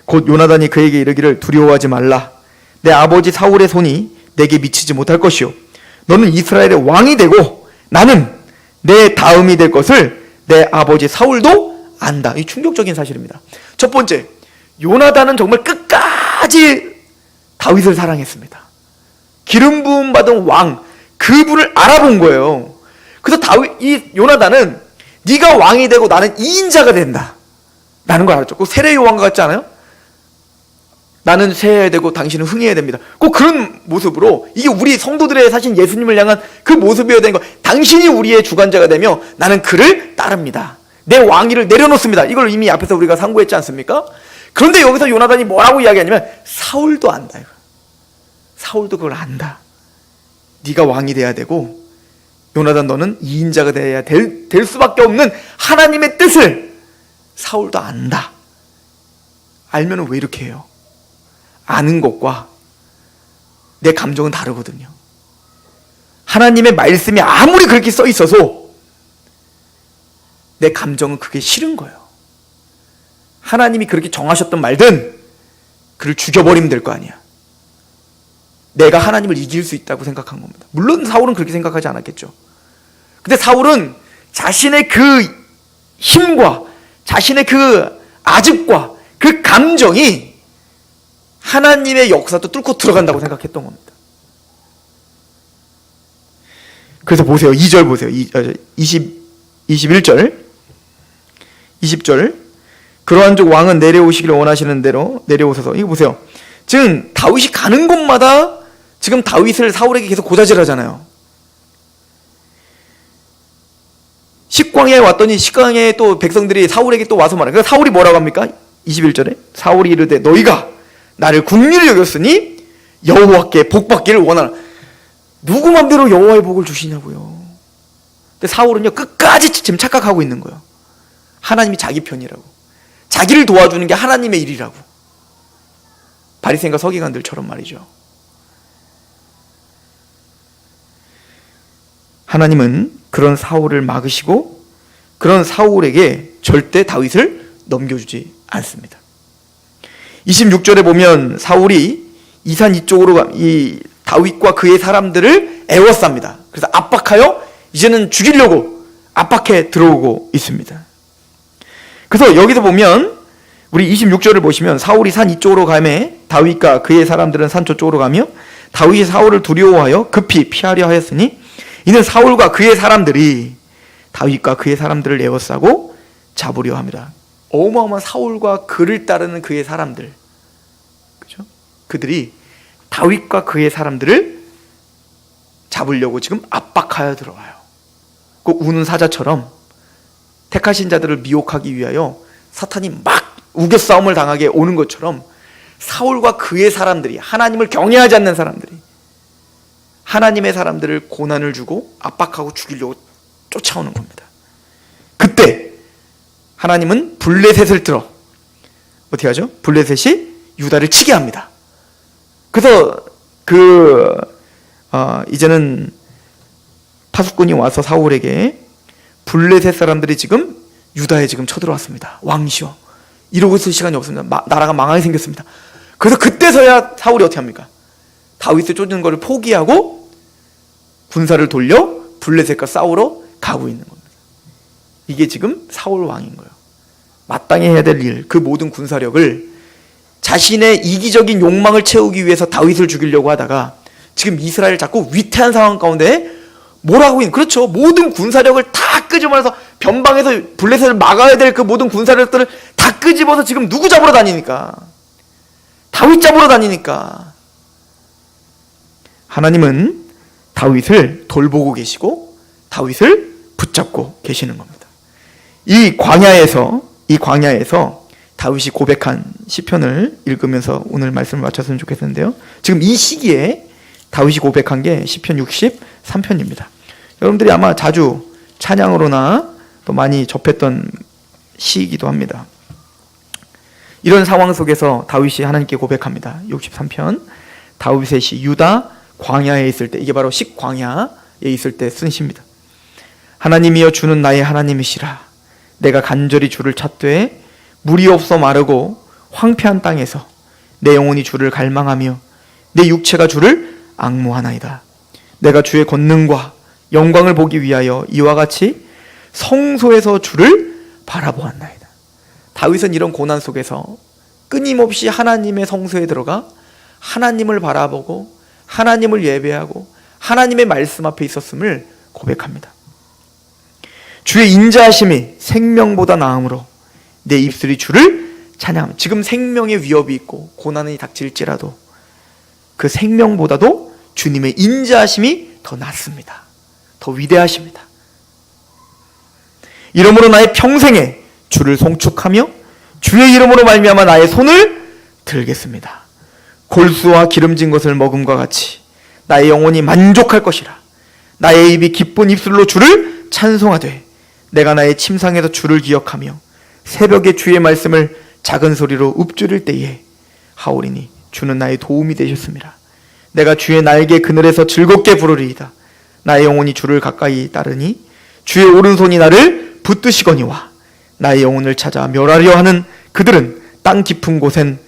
곧 요나단이 그에게 이르기를 두려워하지 말라. 내 아버지 사울의 손이 내게 미치지 못할 것이요 너는 이스라엘의 왕이 되고 나는 내 다음이 될 것을 내 아버지 사울도 안다. 이 충격적인 사실입니다. 첫 번째, 요나단은 정말 끝까지 다윗을 사랑했습니다. 기름 부음 받은 왕, 그분을 알아본 거예요. 그래서 이 요나단은 네가 왕이 되고 나는 2인자가 된다 라는 걸 알았죠. 꼭 세례 요한과 같지 않아요? 나는 세해야 되고 당신은 흥해야 됩니다. 꼭 그런 모습으로, 이게 우리 성도들의 사실 예수님을 향한 그 모습이어야 되는 거. 당신이 우리의 주관자가 되며 나는 그를 따릅니다. 내 왕위를 내려놓습니다. 이걸 이미 앞에서 우리가 상고했지 않습니까? 그런데 여기서 요나단이 뭐라고 이야기하냐면 사울도 안다. 사울도 그걸 안다. 네가 왕이 돼야 되고 요나단 너는 2인자가 돼야 될 수밖에 없는 하나님의 뜻을 사울도 안다. 알면 왜 이렇게 해요? 아는 것과 내 감정은 다르거든요. 하나님의 말씀이 아무리 그렇게 써 있어서 내 감정은 그게 싫은 거예요. 하나님이 그렇게 정하셨던 말든 그를 죽여버리면 될 거 아니야. 내가 하나님을 이길 수 있다고 생각한 겁니다. 물론 사울은 그렇게 생각하지 않았겠죠. 근데 사울은 자신의 그 힘과 자신의 그 아집과 그 감정이 하나님의 역사도 뚫고 들어간다고 생각했던 겁니다. 그래서 보세요. 2절 보세요. 21절 20절. 그러한 즉 왕은 내려오시기를 원하시는 대로 내려오셔서, 이거 보세요. 지금 다윗이 가는 곳마다 지금 다윗을 사울에게 계속 고자질하잖아요. 식광야에 왔더니 식광야에 또 백성들이 사울에게 또 와서 말해요. 그래서 사울이 뭐라고 합니까? 21절에 사울이 이르되 너희가 나를 국리를 여겼으니 여호와께 복받기를 원하라. 누구 맘대로 여호와의 복을 주시냐고요. 근데 사울은요 끝까지 지금 착각하고 있는 거예요. 하나님이 자기 편이라고, 자기를 도와주는 게 하나님의 일이라고. 바리새인과 서기관들처럼 말이죠. 하나님은 그런 사울을 막으시고 그런 사울에게 절대 다윗을 넘겨주지 않습니다. 26절에 보면 사울이 이 산 이쪽으로 이 다윗과 그의 사람들을 애워쌉니다. 그래서 압박하여 이제는 죽이려고 압박해 들어오고 있습니다. 그래서 여기서 보면 우리 26절을 보시면 사울이 산 이쪽으로 가매 다윗과 그의 사람들은 산 저쪽으로 가며 다윗이 사울을 두려워하여 급히 피하려 하였으니 이는 사울과 그의 사람들이 다윗과 그의 사람들을 에워싸고 잡으려 합니다. 어마어마한 사울과 그를 따르는 그의 사람들, 그죠? 그들이 다윗과 그의 사람들을 잡으려고 지금 압박하여 들어와요. 그 우는 사자처럼 택하신 자들을 미혹하기 위하여 사탄이 막 우겨싸움을 당하게 오는 것처럼 사울과 그의 사람들이, 하나님을 경외하지 않는 사람들이 하나님의 사람들을 고난을 주고 압박하고 죽이려고 쫓아오는 겁니다. 그때 하나님은 블레셋을 들어 어떻게 하죠? 블레셋이 유다를 치게 합니다. 그래서 이제는 파수꾼이 와서 사울에게 블레셋 사람들이 지금 유다에 지금 쳐들어왔습니다. 왕이시여, 이러고 있을 시간이 없습니다. 나라가 망하게 생겼습니다. 그래서 그때서야 사울이 어떻게 합니까? 다윗을 쫓는 것을 포기하고 군사를 돌려 블레셋과 싸우러 가고 있는 겁니다. 이게 지금 사울 왕인 거예요. 마땅히 해야 될 일, 그 모든 군사력을 자신의 이기적인 욕망을 채우기 위해서 다윗을 죽이려고 하다가 지금 이스라엘을 자꾸 위태한 상황 가운데 뭘 하고 있는, 그렇죠, 모든 군사력을 다 끄집어내서 변방에서 블레셋을 막아야 될 그 모든 군사력들을 다 끄집어서 지금 누구 잡으러 다니니까? 다윗 잡으러 다니니까. 하나님은 다윗을 돌보고 계시고 다윗을 붙잡고 계시는 겁니다. 이 광야에서 이 광야에서 다윗이 고백한 시편을 읽으면서 오늘 말씀을 마쳤으면 좋겠는데요. 지금 이 시기에 다윗이 고백한 게 시편 63편입니다. 여러분들이 아마 자주 찬양으로나 또 많이 접했던 시이기도 합니다. 이런 상황 속에서 다윗이 하나님께 고백합니다. 63편 다윗의 시, 유다 광야에 있을 때, 이게 바로 식광야에 있을 때 쓴 시입니다. 하나님이여 주는 나의 하나님이시라. 내가 간절히 주를 찾되 물이 없어 마르고 황폐한 땅에서 내 영혼이 주를 갈망하며 내 육체가 주를 앙모하나이다. 내가 주의 권능과 영광을 보기 위하여 이와 같이 성소에서 주를 바라보았나이다. 다윗은 이런 고난 속에서 끊임없이 하나님의 성소에 들어가 하나님을 바라보고 하나님을 예배하고 하나님의 말씀 앞에 있었음을 고백합니다. 주의 인자하심이 생명보다 나음으로 내 입술이 주를 찬양합니다. 지금 생명의 위협이 있고 고난이 닥칠지라도 그 생명보다도 주님의 인자하심이 더 낫습니다. 더 위대하십니다. 이러므로 나의 평생에 주를 송축하며 주의 이름으로 말미암아 나의 손을 들겠습니다. 골수와 기름진 것을 먹음과 같이 나의 영혼이 만족할 것이라. 나의 입이 기쁜 입술로 주를 찬송하되 내가 나의 침상에서 주를 기억하며 새벽에 주의 말씀을 작은 소리로 읊조릴 때에 하오리니 주는 나의 도움이 되셨습니다. 내가 주의 날개 그늘에서 즐겁게 부르리이다. 나의 영혼이 주를 가까이 따르니 주의 오른손이 나를 붙드시거니와 나의 영혼을 찾아 멸하려 하는 그들은 땅 깊은 곳에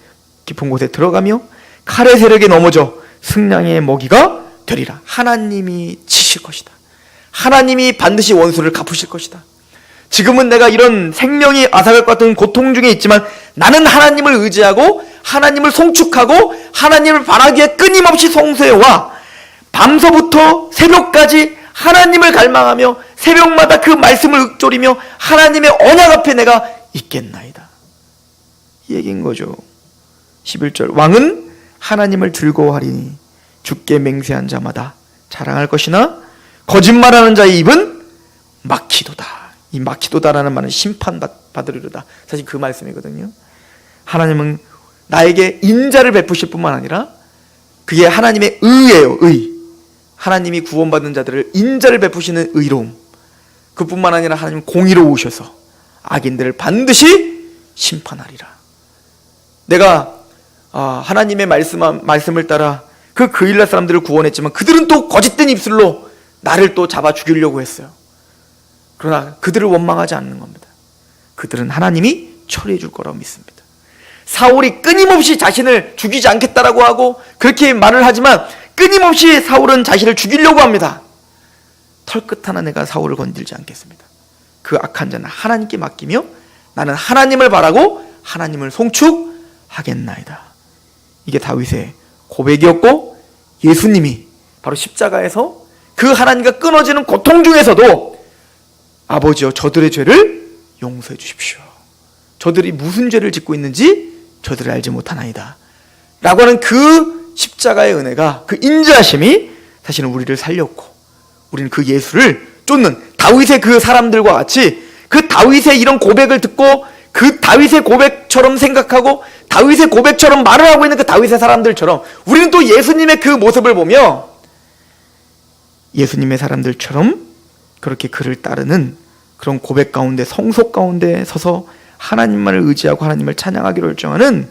들어가며 칼의 세력에 넘어져 승냥의 먹이가 되리라. 하나님이 치실 것이다. 하나님이 반드시 원수를 갚으실 것이다. 지금은 내가 이런 생명이 앗아갈 것 같은 고통 중에 있지만 나는 하나님을 의지하고 하나님을 송축하고 하나님을 바라기에 끊임없이 성소에 와 밤서부터 새벽까지 하나님을 갈망하며 새벽마다 그 말씀을 읊조리며 하나님의 언약 앞에 내가 있겠나이다. 이 얘기인 거죠. 11절 왕은 하나님을 즐거워하리니 주께 맹세한 자마다 자랑할 것이나 거짓말하는 자의 입은 막히도다. 이 막히도다라는 말은 심판받으리로다. 사실 그 말씀이거든요. 하나님은 나에게 인자를 베푸실 뿐만 아니라 그게 하나님의 의예요. 의. 하나님이 구원받은 자들을 인자를 베푸시는 의로움. 그뿐만 아니라 하나님은 공의로우셔서 악인들을 반드시 심판하리라. 내가 하나님의 말씀을 따라 그 그일라 사람들을 구원했지만 그들은 또 거짓된 입술로 나를 또 잡아 죽이려고 했어요. 그러나 그들을 원망하지 않는 겁니다. 그들은 하나님이 처리해 줄 거라고 믿습니다. 사울이 끊임없이 자신을 죽이지 않겠다라고 하고 그렇게 말을 하지만 끊임없이 사울은 자신을 죽이려고 합니다. 털끝 하나 내가 사울을 건들지 않겠습니다. 그 악한 자는 하나님께 맡기며 나는 하나님을 바라고 하나님을 송축하겠나이다. 이게 다윗의 고백이었고 예수님이 바로 십자가에서 그 하나님과 끊어지는 고통 중에서도 아버지여 저들의 죄를 용서해 주십시오. 저들이 무슨 죄를 짓고 있는지 저들을 알지 못하나이다. 라고 하는 그 십자가의 은혜가, 그 인자하심이 사실은 우리를 살렸고 우리는 그 예수를 쫓는 다윗의 그 사람들과 같이 그 다윗의 이런 고백을 듣고 그 다윗의 고백처럼 생각하고 다윗의 고백처럼 말을 하고 있는 그 다윗의 사람들처럼 우리는 또 예수님의 그 모습을 보며 예수님의 사람들처럼 그렇게 그를 따르는 그런 고백 가운데 성소 가운데 서서 하나님만을 의지하고 하나님을 찬양하기로 결정하는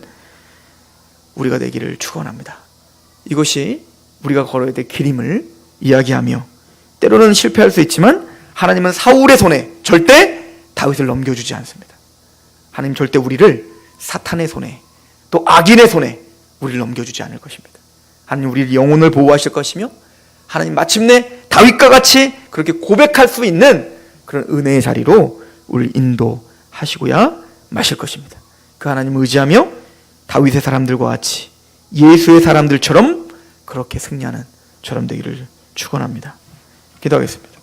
우리가 되기를 축원합니다. 이것이 우리가 걸어야 될 길임을 이야기하며 때로는 실패할 수 있지만 하나님은 사울의 손에 절대 다윗을 넘겨주지 않습니다. 하나님 절대 우리를 사탄의 손에 또 악인의 손에 우리를 넘겨주지 않을 것입니다. 하나님 우리의 영혼을 보호하실 것이며 하나님 마침내 다윗과 같이 그렇게 고백할 수 있는 그런 은혜의 자리로 우리를 인도하시고야 마실 것입니다. 그 하나님을 의지하며 다윗의 사람들과 같이 예수의 사람들처럼 그렇게 승리하는 저럼 되기를 축원합니다. 기도하겠습니다.